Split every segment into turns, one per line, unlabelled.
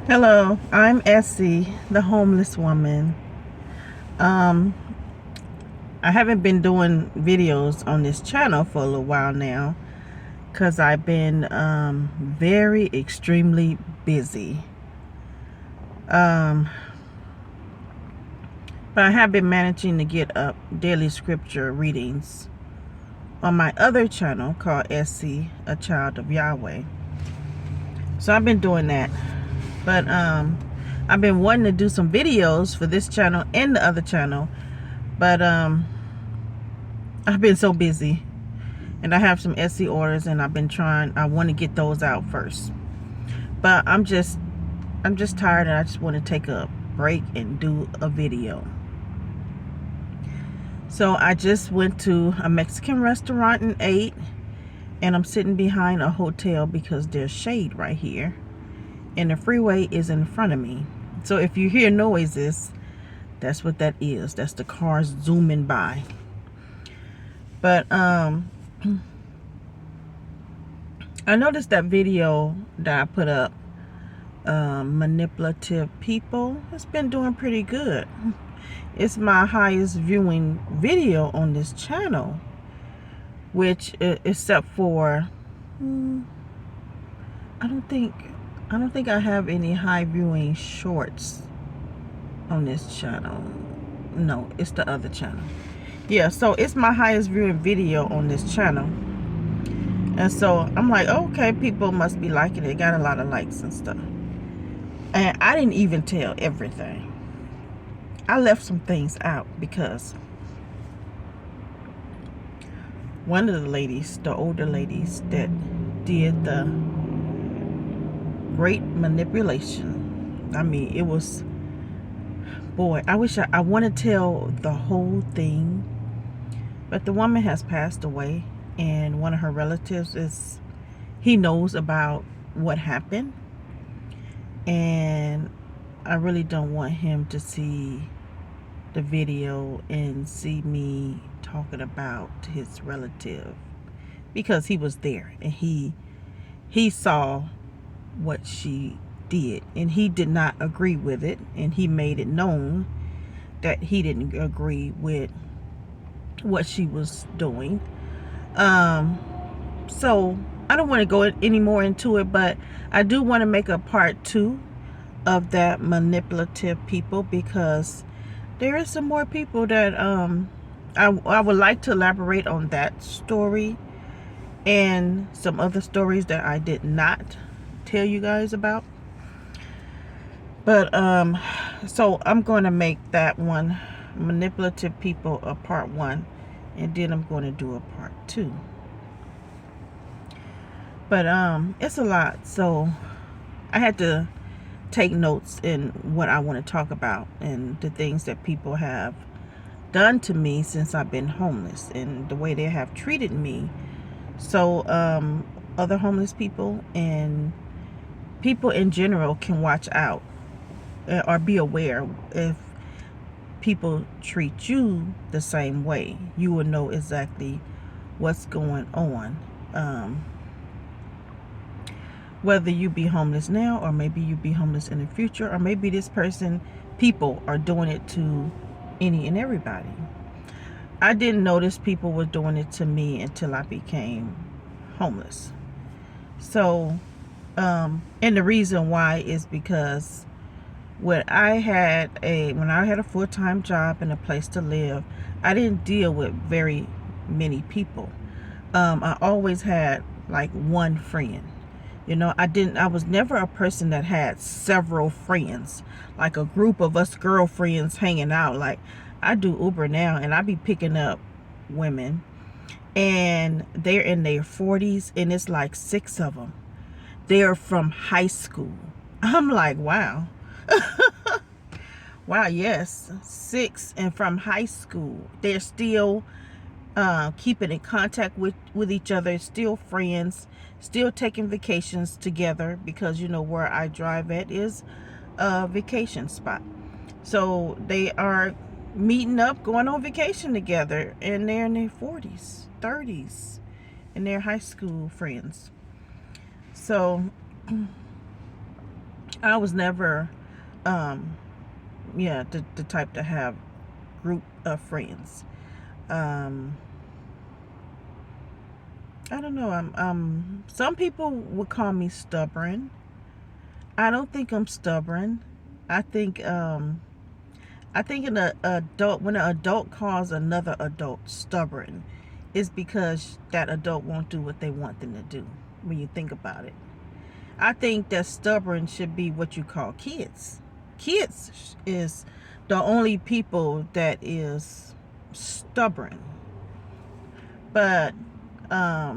Hello, I'm Essie, the homeless woman. Um, I haven't been doing videos on this channel for a little while now because I've been very extremely busy. Um, but I have been managing to get up daily scripture readings on my other channel called Essie, a child of Yahweh. So I've been doing that. But I've been wanting to do some videos for this channel and the other channel. But I've been so busy, and I have some Essie orders, and I want to get those out first. But I'm just tired, and I just want to take a break and do a video. So I just went to a Mexican restaurant and ate, and I'm sitting behind a hotel because there's shade right here, and the freeway is in front of me. So if you hear noises, that's what that is. That's the cars zooming by. But I noticed that video that I put up, manipulative people, it's been doing pretty good. It's my highest viewing video on this channel, which except for I don't think I have any high viewing shorts on this channel. No, it's the other channel. Yeah, so it's my highest viewing video on this channel. And so I'm like, okay, people must be liking it. Got a lot of likes and stuff. And I didn't even tell everything. I left some things out because one of the ladies, the older ladies that did the great manipulation, I mean, it was, boy, I wish I want to tell the whole thing, but the woman has passed away, and one of her relatives he knows about what happened, and I really don't want him to see the video and see me talking about his relative, because he was there and he saw what she did, and he did not agree with it, and he made it known that he didn't agree with what she was doing. So I don't want to go any more into it, but I do want to make a part 2 of that manipulative people, because there is some more people that I would like to elaborate on that story and some other stories that I did not tell you guys about. But so I'm going to make that one, manipulative people, a part 1, and then I'm going to do a part 2. But it's a lot, so I had to take notes in what I want to talk about and the things that people have done to me since I've been homeless, and the way they have treated me. So other homeless people and people in general can watch out or be aware. If people treat you the same way, you will know exactly what's going on. Whether you be homeless now, or maybe you be homeless in the future, or maybe this person, people are doing it to any and everybody. I didn't notice people were doing it to me until I became homeless. So and the reason why is because when I had a full-time job and a place to live, I didn't deal with very many people. I always had like one friend. You know, I was never a person that had several friends, like a group of us girlfriends hanging out. Like, I do Uber now, and I be picking up women, and they're in their 40s, and it's like 6 of them. They're from high school. I'm like, wow. Wow, yes, 6 and from high school. They're still keeping in contact with each other, still friends, still taking vacations together, because you know where I drive at is a vacation spot. So they are meeting up, going on vacation together, and they're in their 40s, 30s, and they're high school friends. So I was never, yeah, the type to have group of friends. Um, I don't know. Some people would call me stubborn. I don't think I'm stubborn. I think, I think when an adult calls another adult stubborn, it's because that adult won't do what they want them to do. When you think about it, I think that stubborn should be what you call kids. Kids is the only people that is stubborn. But I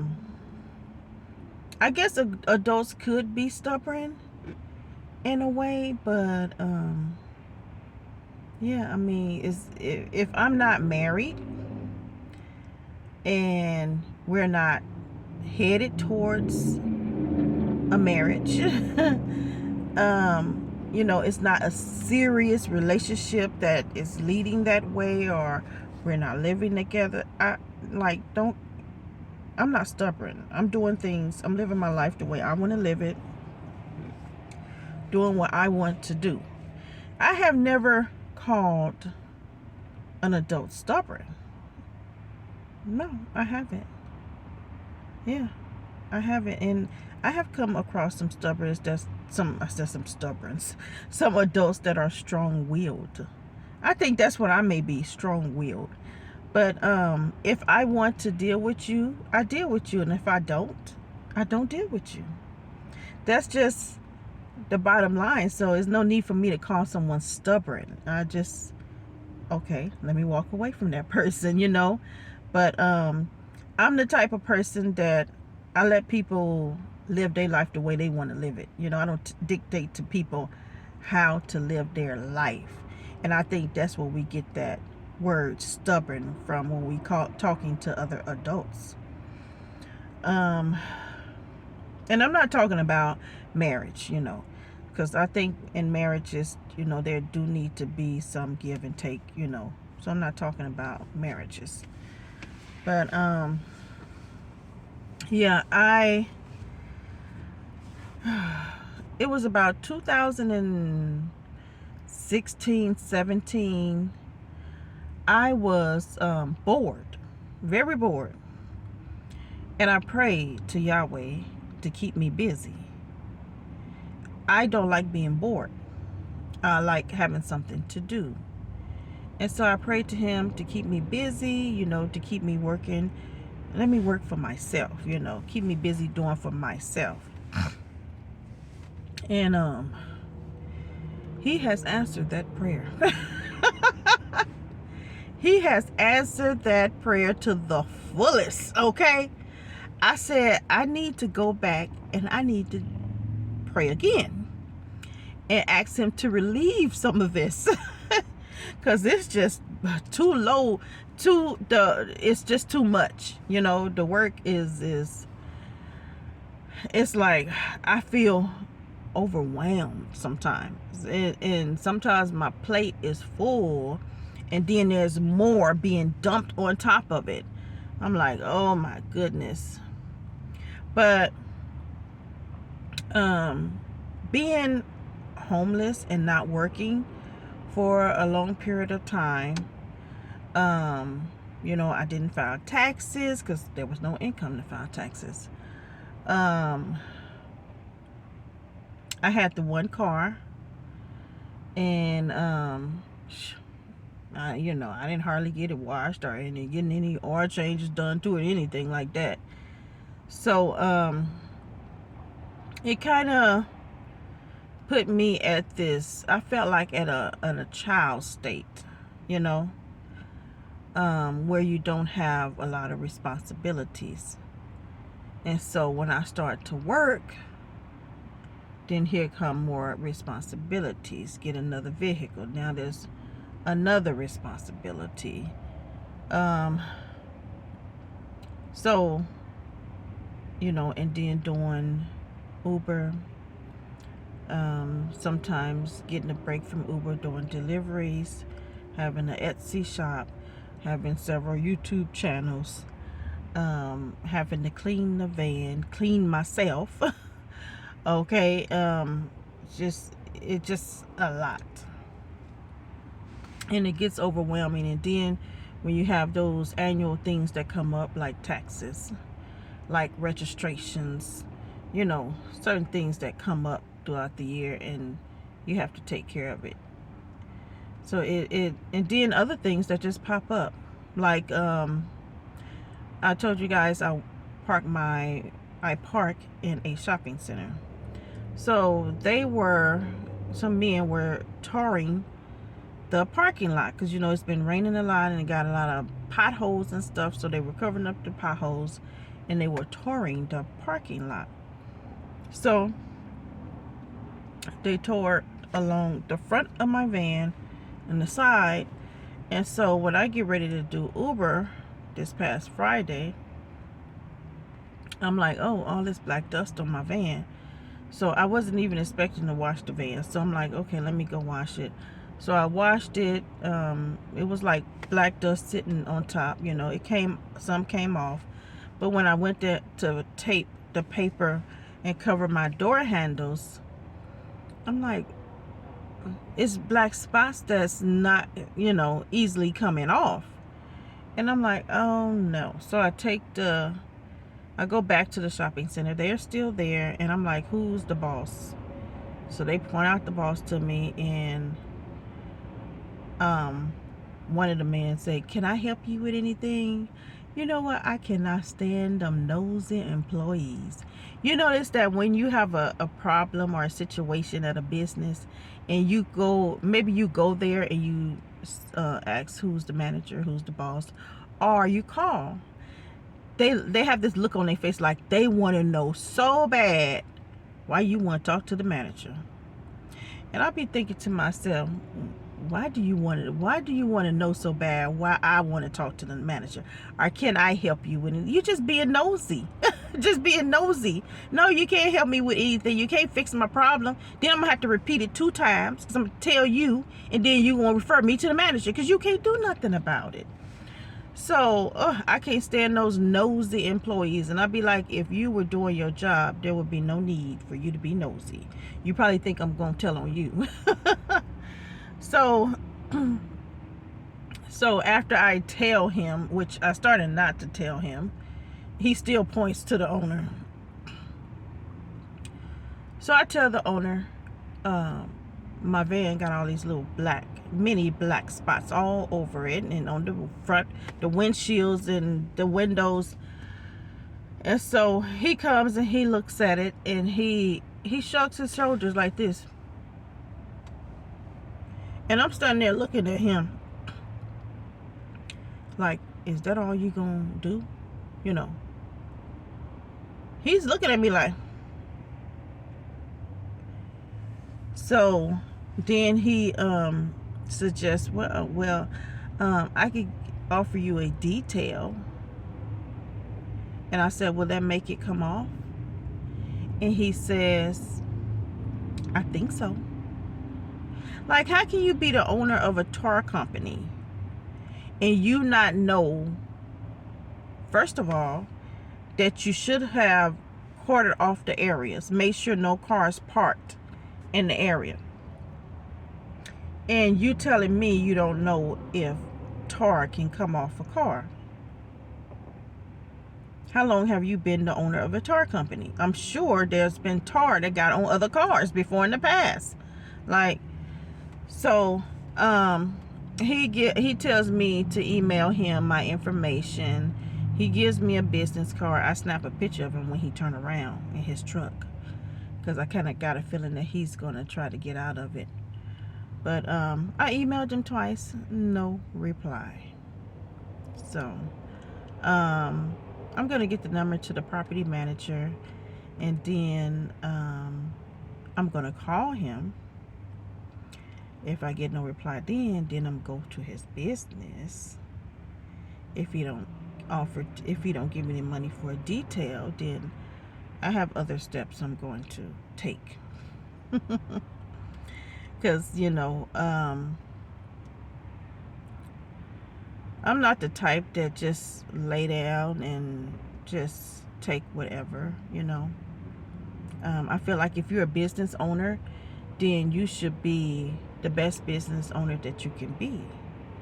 guess adults could be stubborn in a way, but yeah, I mean, if I'm not married and we're not headed towards a marriage, you know, it's not a serious relationship that is leading that way, or we're not living together, I'm not stubborn. I'm doing things, I'm living my life the way I want to live it, doing what I want to do. I have never called an adult stubborn. No, I haven't. Yeah, I haven't. And I have come across some stubborns, some stubborns, some adults that are strong-willed. I think that's what I may be, strong-willed. But if I want to deal with you, I deal with you. And if I don't deal with you. That's just the bottom line. So there's no need for me to call someone stubborn. Okay, let me walk away from that person, you know. But I'm the type of person that I let people live their life the way they want to live it. You know, I don't dictate to people how to live their life. And I think that's where we get that word stubborn from, when we talking to other adults. And I'm not talking about marriage, you know, because I think in marriages, you know, there do need to be some give and take, you know. So I'm not talking about marriages. But yeah, it was about 2016, 17. I was bored, very bored. And I prayed to Yahweh to keep me busy. I don't like being bored. I like having something to do. And so I prayed to him to keep me busy, you know, to keep me working. Let me work for myself, you know, keep me busy doing for myself. And he has answered that prayer. He has answered that prayer to the fullest, okay? I said, I need to go back and I need to pray again and ask him to relieve some of this. Because it's just too low, it's just too much. You know, the work is it's like I feel overwhelmed sometimes. And sometimes my plate is full, and then there's more being dumped on top of it. I'm like, oh my goodness. But being homeless and not working for a long period of time, you know, I didn't file taxes because there was no income to file taxes. I had the one car, and you know, I didn't hardly get it washed or getting any oil changes done to it, anything like that. So it kind of put me at this, I felt like at a child state, you know, where you don't have a lot of responsibilities. And so when I start to work, then here come more responsibilities. Get another vehicle. Now there's another responsibility. So, you know, and then doing Uber. Sometimes getting a break from Uber, doing deliveries, having an Etsy shop, having several YouTube channels, having to clean the van, clean myself. Okay, just a lot, and it gets overwhelming. And then when you have those annual things that come up, like taxes, like registrations, you know, certain things that come up throughout the year, and you have to take care of it. So and then other things that just pop up, like I told you guys I park in a shopping center. So some men were tarring the parking lot, because you know it's been raining a lot and it got a lot of potholes and stuff. So they were covering up the potholes and they were tarring the parking lot. So they tore along the front of my van and the side. And so when I get ready to do Uber this past Friday, I'm like, oh, all this black dust on my van. So I wasn't even expecting to wash the van. So I'm like, okay, let me go wash it. So I washed it. It was like black dust sitting on top. You know, some came off. But when I went there to tape the paper and cover my door handles, I'm like, it's black spots that's not, you know, easily coming off. And I'm like, oh no. So I go back to the shopping center. They're still there. And I'm like, who's the boss? So they point out the boss to me, and one of the men said, can I help you with anything? You know what? I cannot stand them nosy employees. You notice that when you have a problem or a situation at a business, and maybe you go there and you ask who's the manager, who's the boss, or you call, they have this look on their face like they want to know so bad why you want to talk to the manager. And I'll be thinking to myself, why do you want to know so bad why I want to talk to the manager? Or can I help you with it? You're just being nosy. Just being nosy. No, you can't help me with anything. You can't fix my problem. Then I'm going to have to repeat it 2 times, because I'm going to tell you, and then you going to refer me to the manager, because you can't do nothing about it. So I can't stand those nosy employees. And I'd be like, if you were doing your job, there would be no need for you to be nosy. You probably think I'm going to tell on you. So after I tell him, which I started not to tell him, he still points to the owner. So I tell the owner, my van got all these little mini black spots all over it, and on the front, the windshields and the windows. And so he comes and he looks at it, and he shrugs his shoulders like this. And I'm standing there looking at him like, is that all you gonna do? You know, he's looking at me like. So then he suggests, well, I could offer you a detail. And I said, will that make it come off? And he says, I think so. Like, how can you be the owner of a tar company and you not know, first of all, that you should have cordoned off the areas, made sure no cars parked in the area, and you telling me you don't know if tar can come off a car? How long have you been the owner of a tar company? I'm sure there's been tar that got on other cars before in the past. Like, so he tells me to email him my information. He gives me a business card. I snap a picture of him when he turned around in his truck, because I kind of got a feeling that he's going to try to get out of it. But I emailed him twice, no reply. So I'm going to get the number to the property manager, and then I'm going to call him. If I get no reply, then I'm go to his business. If he don't give me any money for a detail, then I have other steps I'm going to take. Because, you know, I'm not the type that just lay down and just take whatever, you know. I feel like if you're a business owner, then you should be the best business owner that you can be,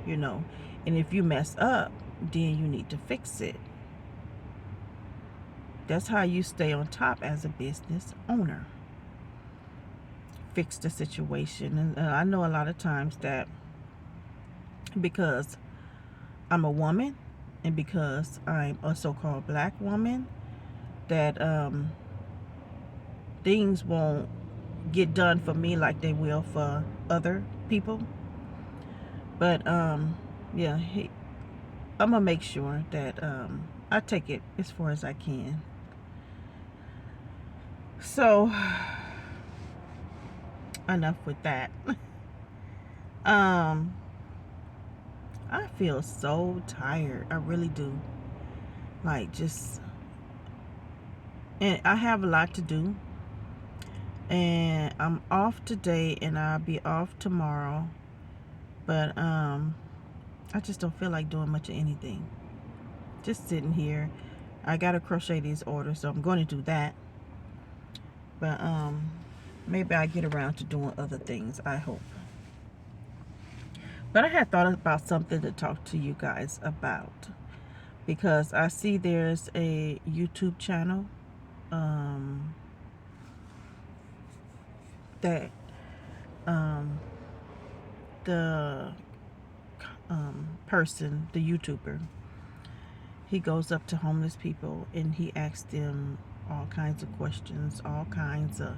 you know. And if you mess up, then you need to fix it. That's how you stay on top as a business owner. Fix the situation. And I know a lot of times that because I'm a woman and because I'm a so-called black woman, that things won't get done for me like they will for other people. But yeah, I'm gonna make sure that I take it as far as I can. So enough with that. I feel so tired. I really do. Like, just, and I have a lot to do. And I'm off today and I'll be off tomorrow. But I just don't feel like doing much of anything. Just sitting here. I gotta crochet these orders, so I'm going to do that. But maybe I get around to doing other things, I hope. But I had thought about something to talk to you guys about, because I see there's a YouTube channel that the person, the YouTuber, he goes up to homeless people and he asks them all kinds of questions, all kinds of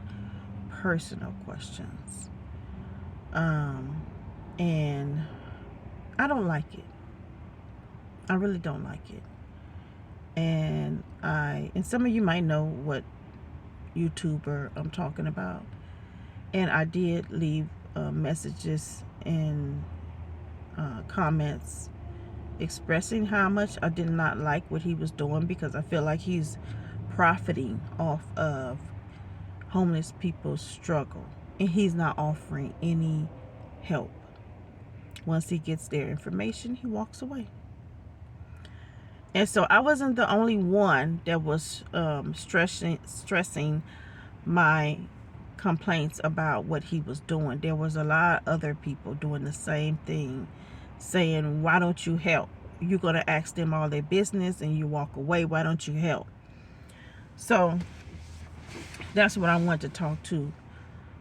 personal questions. And I don't like it. I really don't like it. And some of you might know what YouTuber I'm talking about. And I did leave messages and comments expressing how much I did not like what he was doing, because I feel like he's profiting off of homeless people's struggle, and he's not offering any help. Once he gets their information, he walks away. And so I wasn't the only one that was stressing my complaints about what he was doing. There was a lot of other people doing the same thing, saying, why don't you help? You're going to ask them all their business and you walk away. Why don't you help? So that's what I want to talk to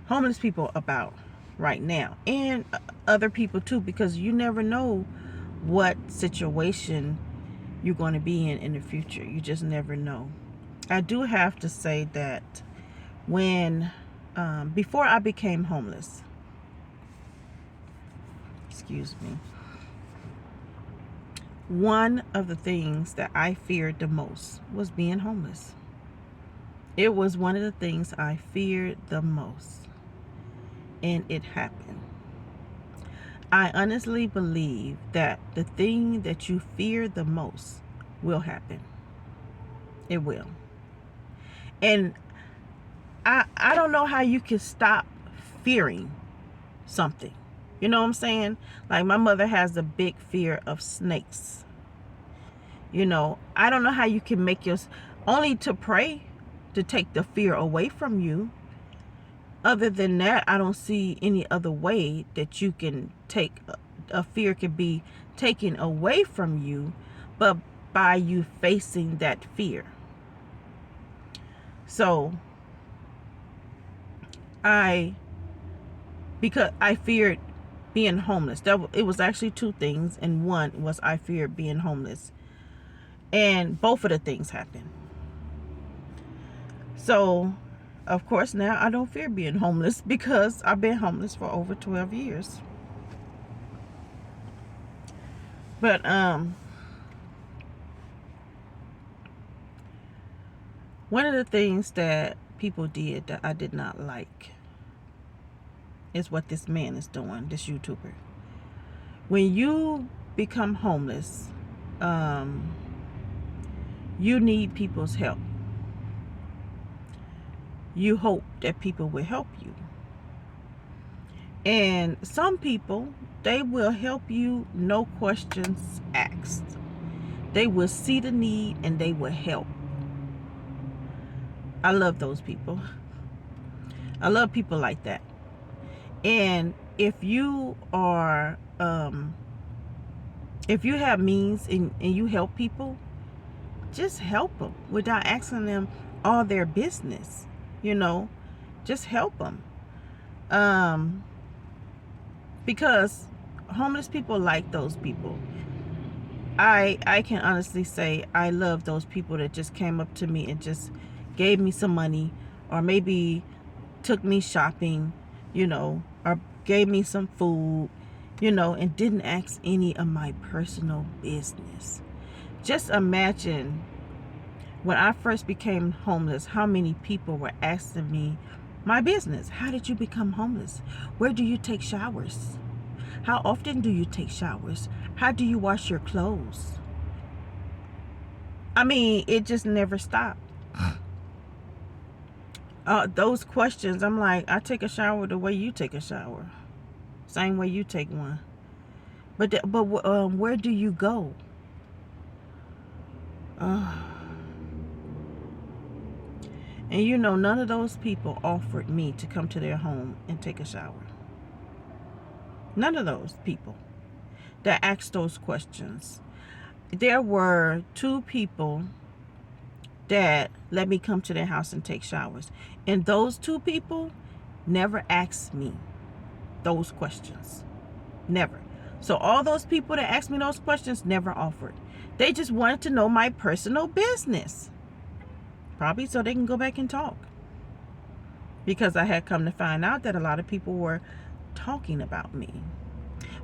homeless people about right now, and other people too, because you never know what situation you're going to be in the future. You just never know. I do have to say that when before I became homeless, excuse me, one of the things that I feared the most was being homeless. It was one of the things I feared the most, and it happened. I honestly believe that the thing that you fear the most will happen. It will. And I don't know how you can stop fearing something. You know what I'm saying? Like, my mother has a big fear of snakes. You know, I don't know how you can make only to pray to take the fear away from you. Other than that, I don't see any other way that you can take a fear can be taken away from you, but by you facing that fear. So because I feared being homeless. It was actually two things, and one was I feared being homeless, and both of the things happened. So of course now I don't fear being homeless, because I've been homeless for over 12 years. But one of the things that people did that I did not like is what this man is doing, this YouTuber. When you become homeless, you need people's help. You hope that people will help you. And some people, they will help you, no questions asked. They will see the need and they will help. I love those people. I love people like that. And if you are, if you have means and you help people, just help them without asking them all their business. You know, just help them. Because homeless people like those people. I can honestly say I love those people that just came up to me and just gave me some money, or maybe took me shopping, you know, or gave me some food, you know, and didn't ask any of my personal business. Just imagine when I first became homeless, how many people were asking me my business. How did you become homeless? Where do you take showers? How often do you take showers? How do you wash your clothes? I mean, it just never stopped. Those questions, I'm like, I take a shower the way you take a shower. Same way you take one. But where do you go? And you know, none of those people offered me to come to their home and take a shower. None of those people that asked those questions. There were 2 people that let me come to their house and take showers. And those 2 people never asked me those questions. Never. So all those people that asked me those questions never offered. They just wanted to know my personal business. Probably so they can go back and talk. Because I had come to find out that a lot of people were talking about me.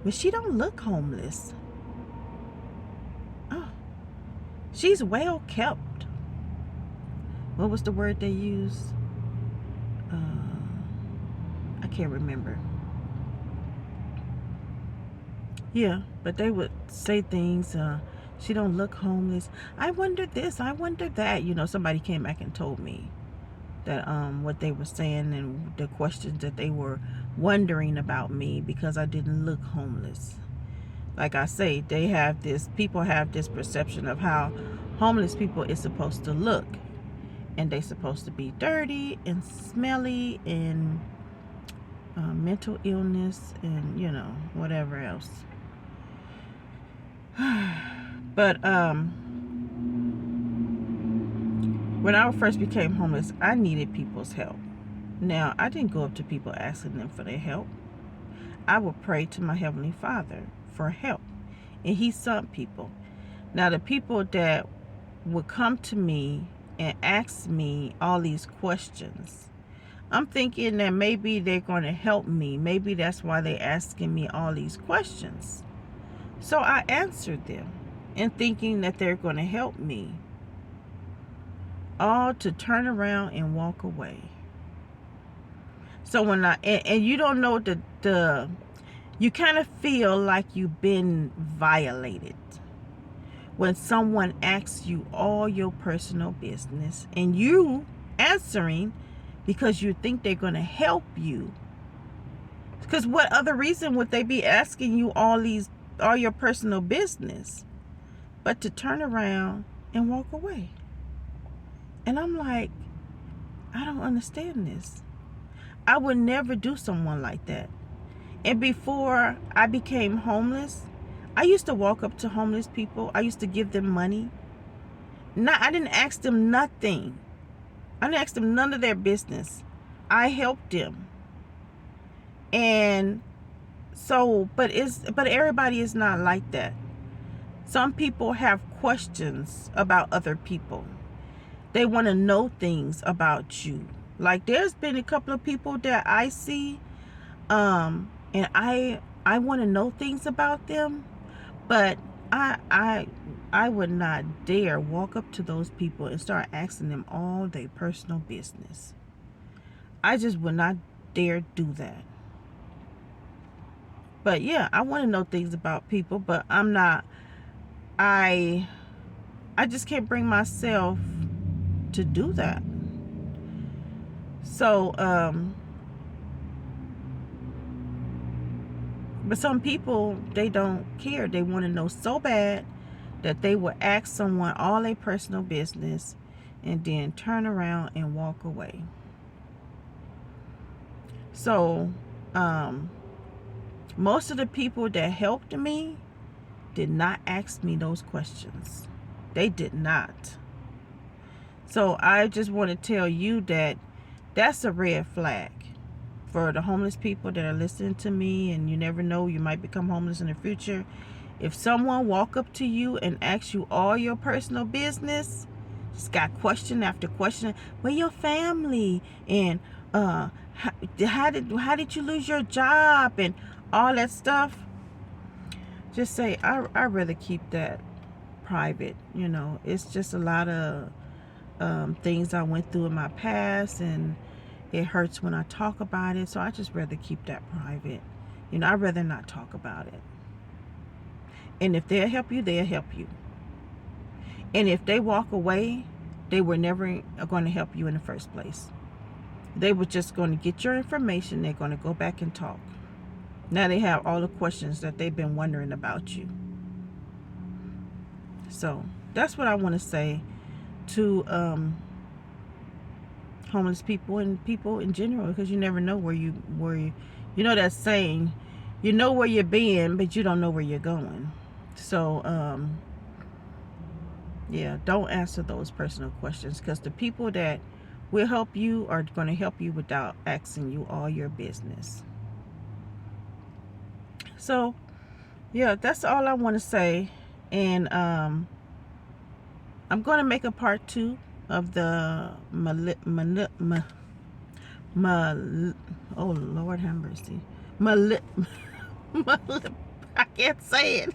But she don't look homeless. Oh, she's well kept. What was the word they used? I can't remember. Yeah, but they would say things, she don't look homeless. I wonder this, I wonder that. You know, somebody came back and told me that what they were saying and the questions that they were wondering about me because I didn't look homeless. Like I say, people have this perception of how homeless people is supposed to look. And they supposed to be dirty and smelly and mental illness and, you know, whatever else. But when I first became homeless, I needed people's help. Now, I didn't go up to people asking them for their help. I would pray to my Heavenly Father for help, and He sent people. Now, the people that would come to me and ask me all these questions, I'm thinking that maybe they're going to help me. Maybe that's why they're asking me all these questions. So I answered them and thinking that they're going to help me, all to turn around and walk away. So when and you don't know you kind of feel like you've been violated when someone asks you all your personal business and you answering because you think they're going to help you. Because what other reason would they be asking you all your personal business but to turn around and walk away? And I'm like, I don't understand this. I would never do someone like that. And before I became homeless, I used to walk up to homeless people. I used to give them money. I didn't ask them nothing. I didn't ask them none of their business. I helped them. And so, but everybody is not like that. Some people have questions about other people. They want to know things about you. Like there's been a couple of people that I see, and I want to know things about them, but I would not dare walk up to those people and start asking them all their personal business. I just would not dare do that. But yeah, I want to know things about people, but I'm not. I just can't bring myself to do that. So but some people, they don't care. They want to know so bad that they will ask someone all their personal business and then turn around and walk away. So most of the people that helped me did not ask me those questions. They did not. So I just want to tell you that that's a red flag for the homeless people that are listening to me, and you never know, you might become homeless in the future. If someone walk up to you and asks you all your personal business, just got question after question, where your family, and how did you lose your job, and all that stuff, just say, I rather keep that private. You know, it's just a lot of things I went through in my past, and it hurts when I talk about it, so I just rather keep that private. You know, I'd rather not talk about it. And if they'll help you, they'll help you. And if they walk away, they were never going to help you in the first place. They were just going to get your information. They're going to go back and talk. Now they have all the questions that they've been wondering about you. So that's what I want to say to homeless people and people in general, because you never know where you know that saying, you know where you're being, but you don't know where you're going. So yeah, don't answer those personal questions, because the people that will help you are going to help you without asking you all your business. So yeah, that's all I want to say. And I'm going to make a part 2 of the oh Lord have mercy, I can't say it.